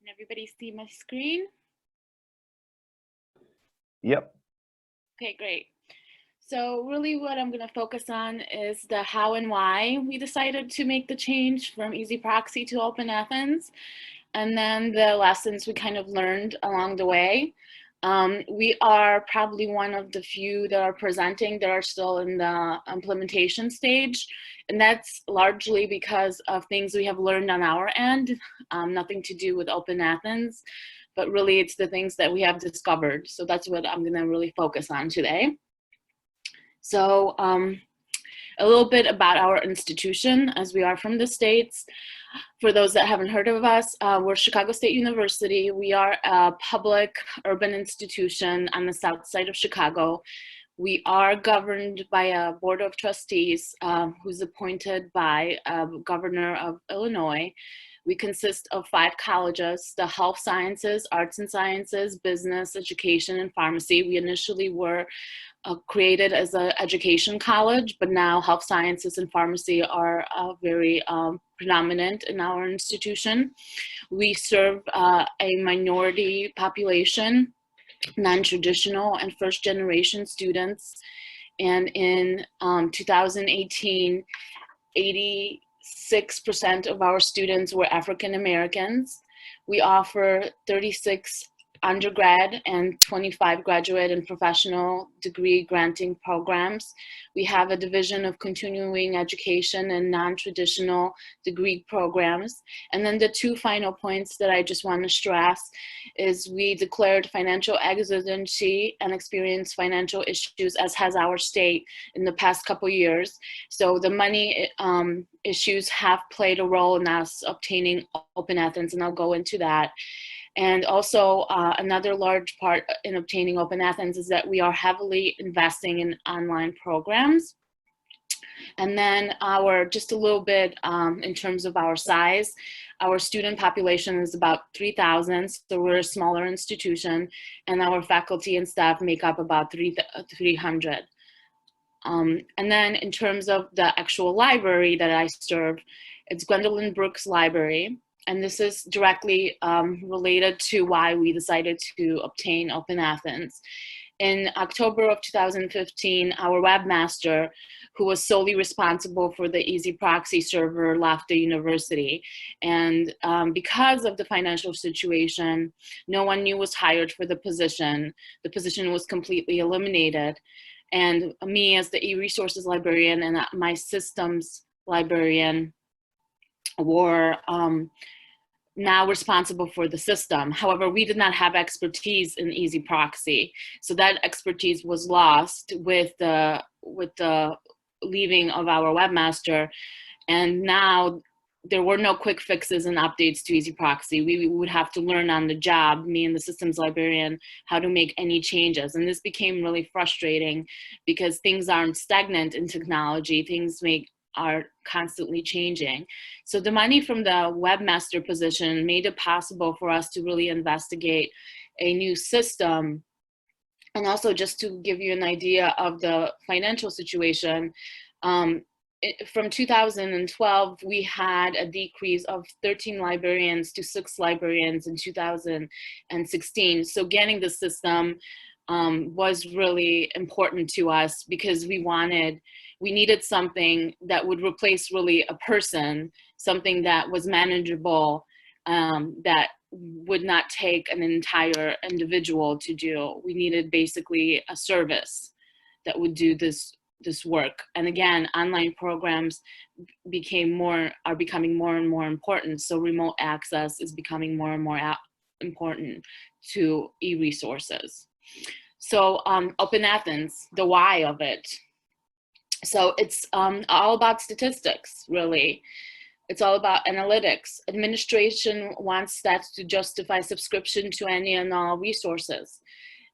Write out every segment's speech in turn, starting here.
Can everybody see my screen? Yep. Okay, great. So really what I'm going to focus on is the how and why we decided to make the change from EzProxy to OpenAthens, and then the lessons we kind of learned along the way. We are probably one of the few that are presenting that are still in the implementation stage, and that's largely because of things we have learned on our end, nothing to do with OpenAthens, but really it's the things that we have discovered. So that's what I'm going to really focus on today. So a little bit about our institution, as we are from the States. For those that haven't heard of us, we're Chicago State University. We are a public urban institution on the south side of Chicago. We are governed by a board of trustees who's appointed by Governor of Illinois. We consist of 5 colleges: the health sciences, arts and sciences, business, education, and pharmacy. We initially were created as an education college, but now health sciences and pharmacy are very predominant in our institution. We serve a minority population, non-traditional and first-generation students. And in 2018, 86% of our students were African Americans. We offer 36 undergrad and 25 graduate and professional degree granting programs. We have a division of continuing education and non-traditional degree programs. And then the 2 final points that I just want to stress is we declared financial exigency and experienced financial issues, as has our state, in the past couple years. So the money issues have played a role in us obtaining OpenAthens, and I'll go into that. And also another large part in obtaining OpenAthens is that we are heavily investing in online programs. And then just a little bit in terms of our size, our student population is about 3,000, so we're a smaller institution, and our faculty and staff make up about 300. And then in terms of the actual library that I serve, it's Gwendolyn Brook Library. And this is directly related to why we decided to obtain OpenAthens. In October of 2015, our webmaster, who was solely responsible for the EzProxy server, left the university. And because of the financial situation, no one new was hired for the position. The position was completely eliminated. And me, as the e-resources librarian and my systems librarian, were now responsible for the system. However, we did not have expertise in EzProxy, so that expertise was lost with the leaving of our webmaster. And now there were no quick fixes and updates to EzProxy. We would have to learn on the job, me and the systems librarian, how to make any changes. And this became really frustrating because things aren't stagnant in technology. Things are constantly changing. So the money from the webmaster position made it possible for us to really investigate a new system. And also, just to give you an idea of the financial situation, from 2012, we had a decrease of 13 librarians to 6 librarians in 2016. So getting the system was really important to us because we needed something that would replace really a person, something that was manageable, that would not take an entire individual to do. We needed basically a service that would do this work. And again, online programs are becoming more and more important. So remote access is becoming more and more important to e-resources. So OpenAthens, the why of it. So it's all about statistics, really. It's all about analytics. Administration wants stats to justify subscription to any and all resources.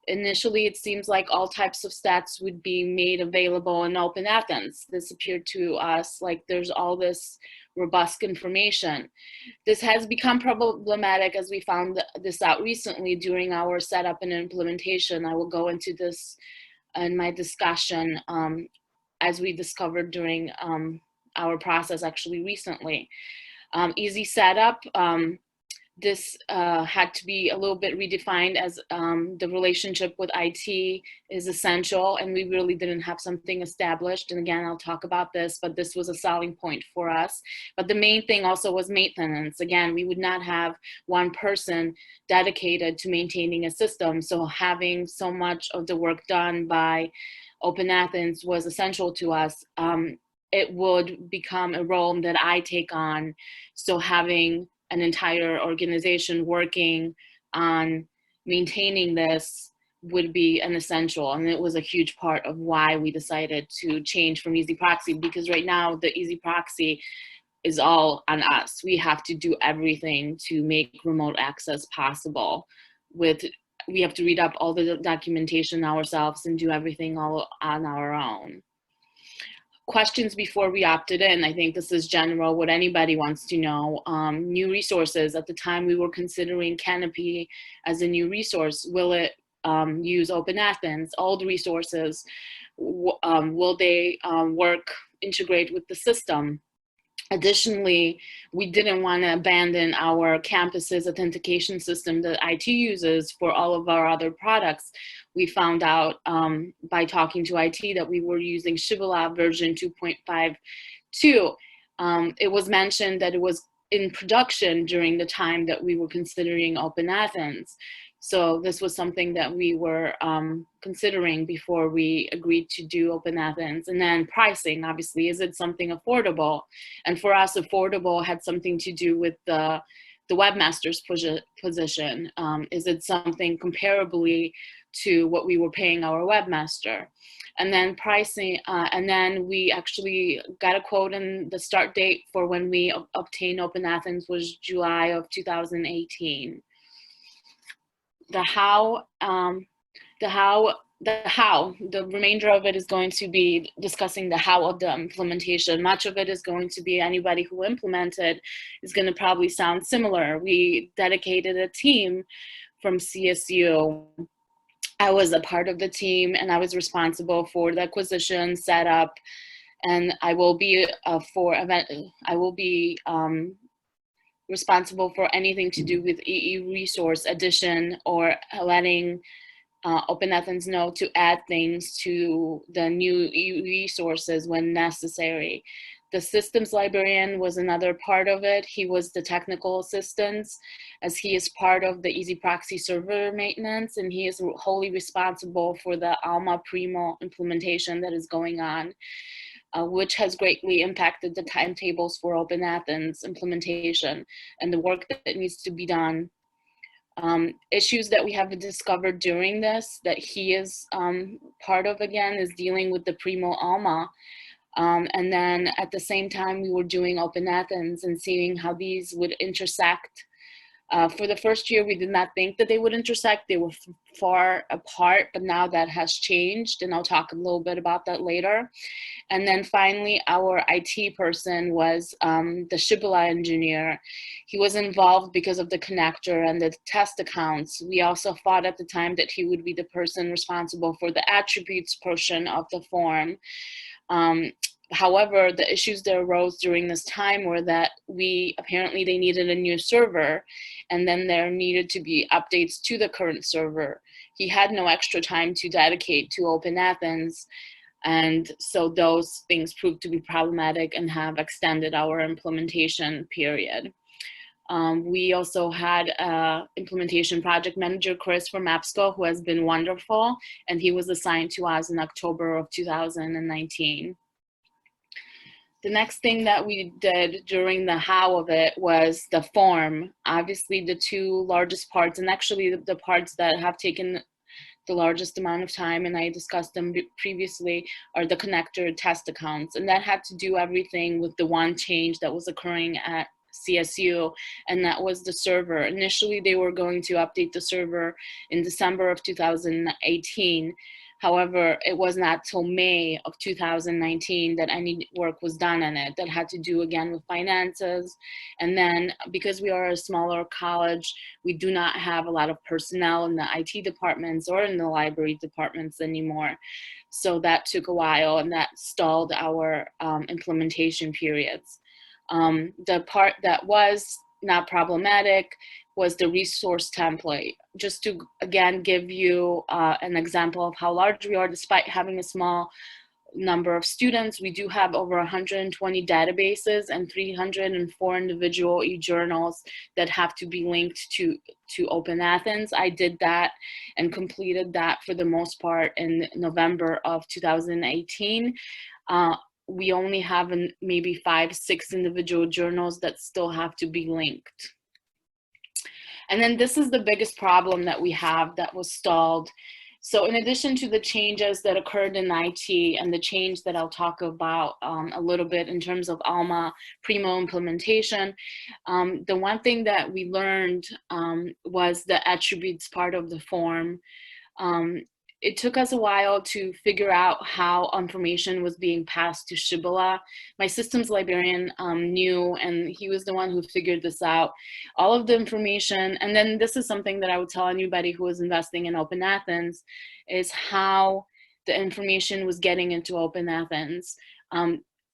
Initially, it seems like all types of stats would be made available in OpenAthens. This appeared to us like there's all this robust information. This has become problematic as we found this out recently during our setup and implementation. I will go into this in my discussion as we discovered during our process actually recently. Easy setup. This had to be a little bit redefined as the relationship with IT is essential, and we really didn't have something established. And again, I'll talk about this, but this was a selling point for us. But the main thing also was maintenance. Again, we would not have one person dedicated to maintaining a system. So having so much of the work done by OpenAthens was essential to us. It would become a role that I take on. So having an entire organization working on maintaining this would be an essential. And it was a huge part of why we decided to change from EzProxy, because right now the EzProxy is all on us. We have to do everything to make remote access possible. We have to read up all the documentation ourselves and do everything all on our own. Questions before we opted in. I think this is general, what anybody wants to know. New resources. At the time we were considering Canopy as a new resource. Will it use OpenAthens? Old resources, will they integrate with the system? Additionally, we didn't want to abandon our campus's authentication system that IT uses for all of our other products. We found out by talking to IT that we were using Shibboleth version 2.52. It was mentioned that it was in production during the time that we were considering OpenAthens. So this was something that we were considering before we agreed to do OpenAthens. And then pricing, obviously, is it something affordable? And for us, affordable had something to do with the webmaster's position. Is it something comparably to what we were paying our webmaster? And then pricing, and then we actually got a quote, and the start date for when we obtained OpenAthens was July of 2018. The remainder of it is going to be discussing the how of the implementation. Much of it is going to be anybody who implemented is going to probably sound similar. We dedicated a team from CSU. I was a part of the team, and I was responsible for the acquisition, setup, and I will be responsible for anything to do with resource addition or letting OpenAthens know to add things to the new resources when necessary. The systems librarian was another part of it. He was the technical assistant, as he is part of the EzProxy server maintenance, and he is wholly responsible for the Alma primo implementation that is going on. Which has greatly impacted the timetables for OpenAthens implementation and the work that needs to be done. Issues that we have discovered during this that he is part of, again, is dealing with the primo Alma. And then at the same time, we were doing OpenAthens and seeing how these would intersect. For the first year, we did not think that they would intersect. They were far apart, but now that has changed, and I'll talk a little bit about that later. And then finally, our IT person was the Shibboleth engineer. He was involved because of the connector and the test accounts. We also thought at the time that he would be the person responsible for the attributes portion of the form. However, the issues that arose during this time were that apparently they needed a new server, and then there needed to be updates to the current server. He had no extra time to dedicate to OpenAthens, and so those things proved to be problematic and have extended our implementation period. We also had implementation project manager, Chris from AppSco, who has been wonderful, and he was assigned to us in October of 2019. The next thing that we did during the how of it was the form. Obviously, the two largest parts, and actually the parts that have taken the largest amount of time, and I discussed them previously, are the connector test accounts. And that had to do everything with the one change that was occurring at CSU, and that was the server. Initially, they were going to update the server in December of 2018. However, it was not till May of 2019 that any work was done on it. That had to do again with finances. And then because we are a smaller college, we do not have a lot of personnel in the IT departments or in the library departments anymore. So that took a while, and that stalled our implementation periods. The part that was not problematic, was the resource template. Just to, again, give you an example of how large we are, despite having a small number of students, we do have over 120 databases and 304 individual e-journals that have to be linked to OpenAthens. I did that and completed that for the most part in November of 2018. We only have maybe 5-6 individual journals that still have to be linked. And then this is the biggest problem that we have that was stalled. So in addition to the changes that occurred in IT and the change that I'll talk about a little bit in terms of Alma primo implementation, the one thing that we learned was the attributes part of the form. It took us a while to figure out how information was being passed to Shibboleth. My systems librarian knew, and he was the one who figured this out. All of the information, and then this is something that I would tell anybody who is investing in OpenAthens, is how the information was getting into OpenAthens.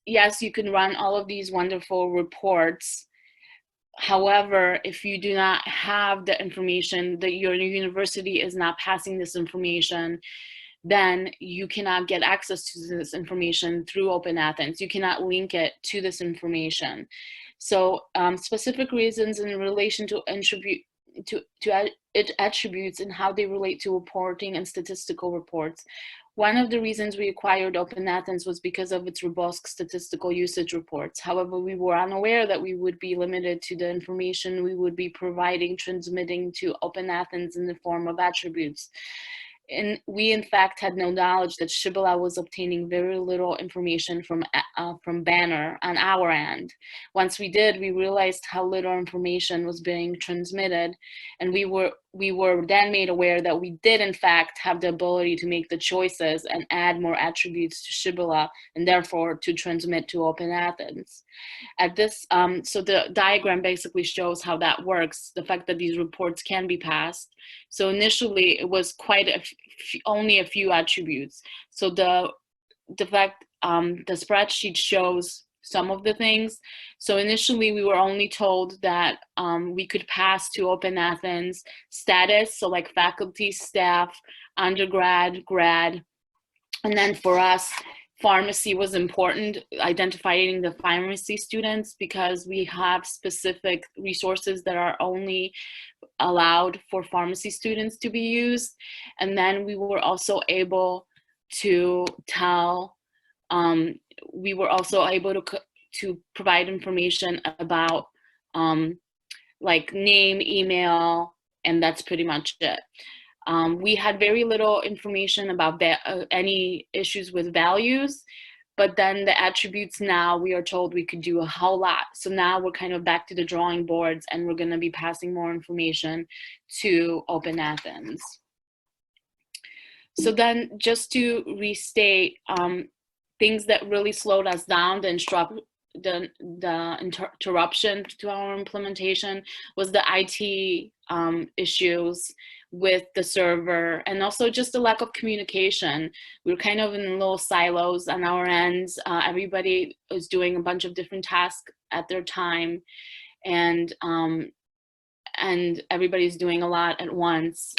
Yes, you can run all of these wonderful reports. However, if you do not have the information, that your university is not passing this information, then you cannot get access to this information through OpenAthens. You cannot link it to this information. So specific reasons in relation to attributes and how they relate to reporting and statistical reports. One of the reasons we acquired OpenAthens was because of its robust statistical usage reports. However, we were unaware that we would be limited to the information we would be transmitting to OpenAthens in the form of attributes. And we, in fact, had no knowledge that Shibboleth was obtaining very little information from Banner on our end. Once we did, we realized how little information was being transmitted, and we were then made aware that we did, in fact, have the ability to make the choices and add more attributes to Shibboleth, and therefore to transmit to OpenAthens. At this, so the diagram basically shows how that works, the fact that these reports can be passed. So initially, it was only a few attributes. So the spreadsheet shows some of the things. So initially, we were only told that we could pass to OpenAthens status, so like faculty, staff, undergrad, grad, and then for us, pharmacy was important, identifying the pharmacy students, because we have specific resources that are only allowed for pharmacy students to be used. And then we were also able to to provide information about like name, email, and that's pretty much it. We had very little information about any issues with values, but then the attributes, now we are told we could do a whole lot. So now we're kind of back to the drawing boards, and we're going to be passing more information to OpenAthens. So then, just to restate, things that really slowed us down, the interruption to our implementation was the IT issues with the server, and also just a lack of communication. We were kind of in little silos on our ends. Everybody was doing a bunch of different tasks at their time, and everybody's doing a lot at once.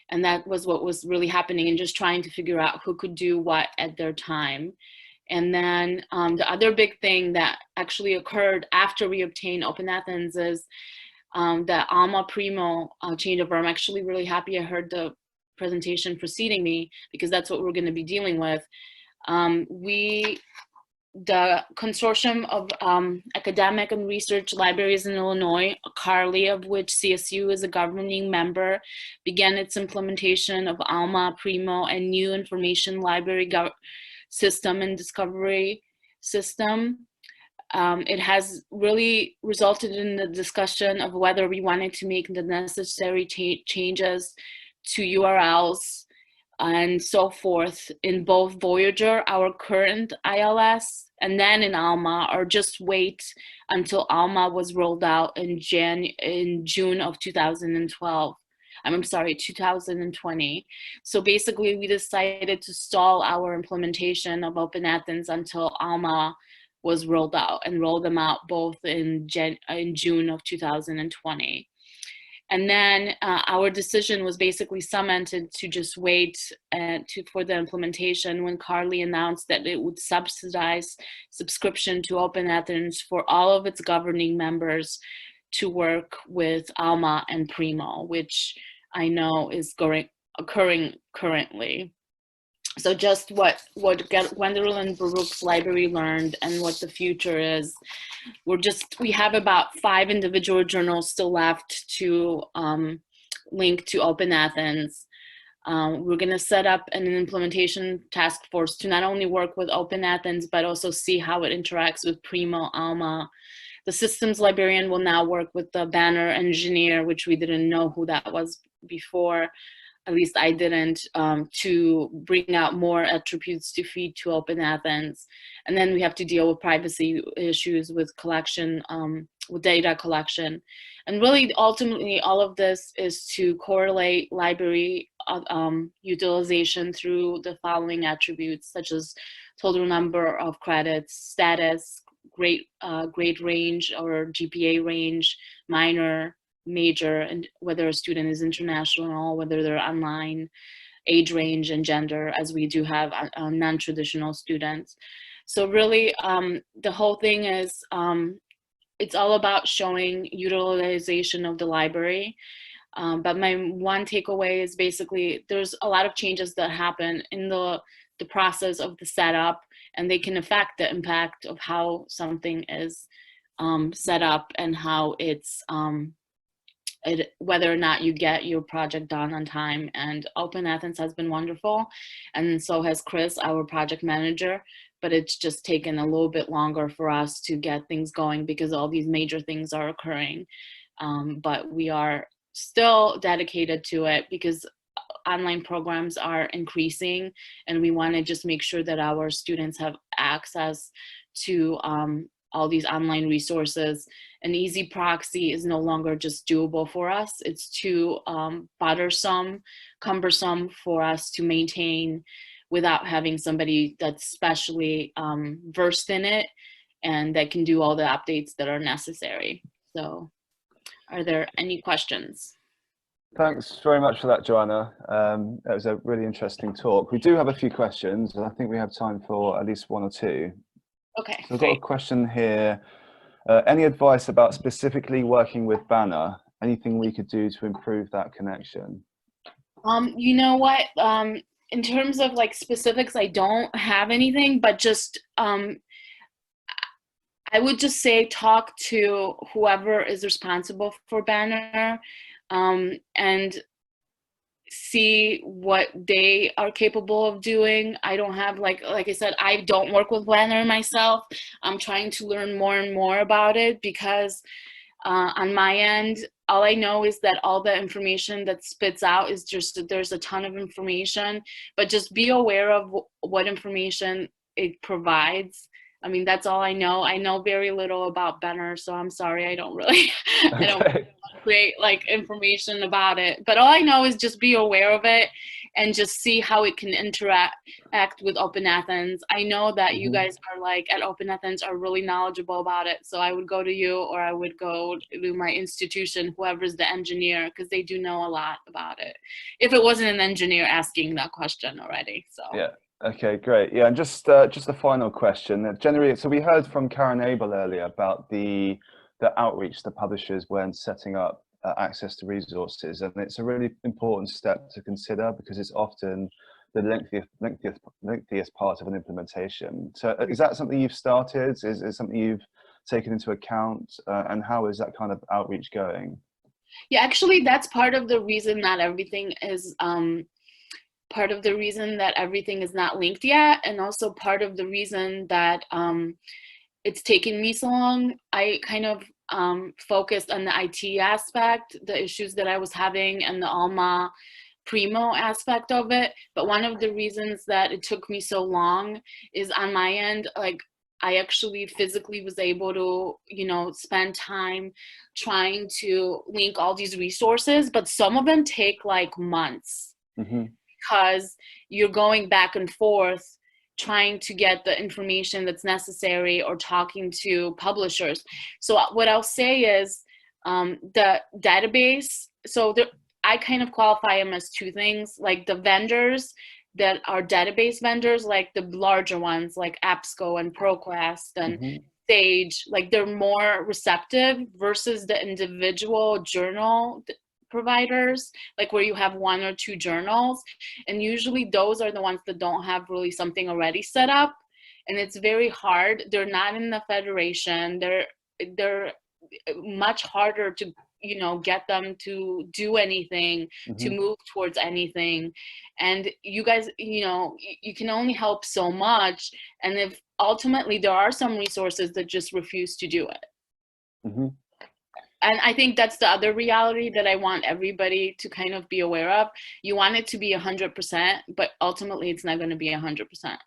And that was what was really happening, and just trying to figure out who could do what at their time. And then the other big thing that actually occurred after we obtained OpenAthens is the Alma primo changeover. I'm actually really happy I heard the presentation preceding me, because that's what we're going to be dealing with. The consortium of academic and research libraries in Illinois, CARLI, of which CSU is a governing member, began its implementation of Alma primo and new information library system and discovery system. It has really resulted in the discussion of whether we wanted to make the necessary changes to URLs and so forth in both Voyager, our current ILS, and then in Alma, or just wait until Alma was rolled out in June of 2012. I'm sorry, 2020. So basically, we decided to stall our implementation of OpenAthens until Alma was rolled out, and roll them out both in June of 2020. And then our decision was basically cemented to just wait for the implementation when Carly announced that it would subsidize subscription to OpenAthens for all of its governing members to work with Alma and Primo, which I know is occurring currently. So just what Gwendolyn Brook Library learned and what the future is, we have about 5 individual journals still left to link to OpenAthens. We're going to set up an implementation task force to not only work with OpenAthens, but also see how it interacts with Primo, Alma. The systems librarian will now work with the banner engineer, which we didn't know who that was before. At least I didn't, to bring out more attributes to feed to OpenAthens. And then we have to deal with privacy issues with collection, with data collection. And really, ultimately, all of this is to correlate library utilization through the following attributes, such as total number of credits, status, grade range or GPA range, minor, major, and whether a student is international, whether they're online, age range, and gender, as we do have non-traditional students. So really, the whole thing is, it's all about showing utilization of the library. But my one takeaway is basically there's a lot of changes that happen in the process of the setup, and they can affect the impact of how something is set up and how it's whether or not you get your project done on time. And OpenAthens has been wonderful, and so has Chris, our project manager, but it's just taken a little bit longer for us to get things going because all these major things are occurring. But we are still dedicated to it because online programs are increasing, and we want to just make sure that our students have access to all these online resources. And EzProxy is no longer just doable for us. It's too bothersome, cumbersome for us to maintain without having somebody that's specially versed in it and that can do all the updates that are necessary. So are there any questions? Thanks very much for that, Joanna. That was a really interesting talk. We do have a few questions, and I think we have time for at least 1 or 2. Okay. So I've got a question here. Any advice about specifically working with Banner? Anything we could do to improve that connection? You know what? In terms of like specifics, I don't have anything, but just I would just say talk to whoever is responsible for Banner and see what they are capable of doing. I don't have like I said, I don't work with Banner myself. I'm trying to learn more and more about it because on my end, all I know is that all the information that spits out is just that there's a ton of information, but just be aware of what information it provides. I mean, that's all I know. I know very little about Banner, so I'm sorry. I don't really, I don't create like information about it. But all I know is just be aware of it and just see how it can interact with OpenAthens. I know that you guys are like at OpenAthens are really knowledgeable about it. So I would go to you, or I would go to my institution, whoever's the engineer, because they do know a lot about it. If it wasn't an engineer asking that question already, so. Yeah. Okay, great. Yeah, and just a final question. Generally, so we heard from Karen Abel earlier about the outreach to publishers when setting up access to resources, and it's a really important step to consider because it's often the lengthiest part of an implementation. So is that something you've started? Is it something you've taken into account? And how is that kind of outreach going? Yeah, actually, that's part of the reason that everything is not linked yet, and also part of the reason that it's taken me so long. I kind of focused on the IT aspect, the issues that I was having, and the Alma Primo aspect of it. But one of the reasons that it took me so long is on my end, like I actually physically was able to, spend time trying to link all these resources, but some of them take like months. Because you're going back and forth trying to get the information that's necessary or talking to publishers. So what I'll say is the database so there, I kind of qualify them as two things, like the vendors that are database vendors, like the larger ones like AppSco and ProQuest and Sage, like they're more receptive versus the individual journal providers, like where you have one or two journals. And usually those are the ones that don't have really something already set up. And it's very hard. They're not in the federation. They're much harder to, you know, get them to do anything, to move towards anything. And you guys, you know, you can only help so much. And if ultimately there are some resources that just refuse to do it. And I think that's the other reality that I want everybody to kind of be aware of. You want it to be 100%, but ultimately it's not going to be 100%.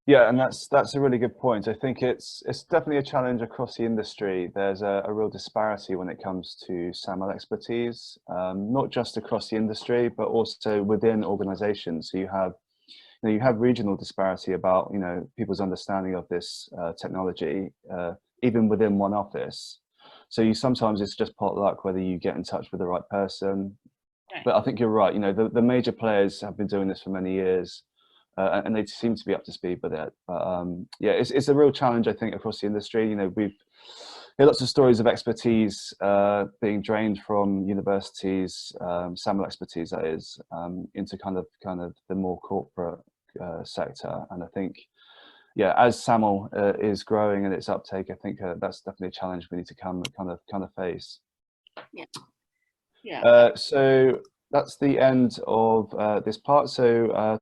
Yeah, and that's a really good point. I think it's definitely a challenge across the industry. There's a real disparity when it comes to SAML expertise, not just across the industry, but also within organizations. So you have regional disparity about, you know, people's understanding of this technology, even within one office. So sometimes it's just pot luck whether you get in touch with the right person. Right. But I think you're right. You know, the major players have been doing this for many years. And they seem to be up to speed with it. But yeah, it's a real challenge, I think, across the industry. You know, we've heard lots of stories of expertise being drained from universities, SAML expertise that is, into kind of the more corporate sector. And I think, yeah, as SAML is growing and its uptake, I think that's definitely a challenge we need to kind of face. Yeah. Yeah. So that's the end of this part. So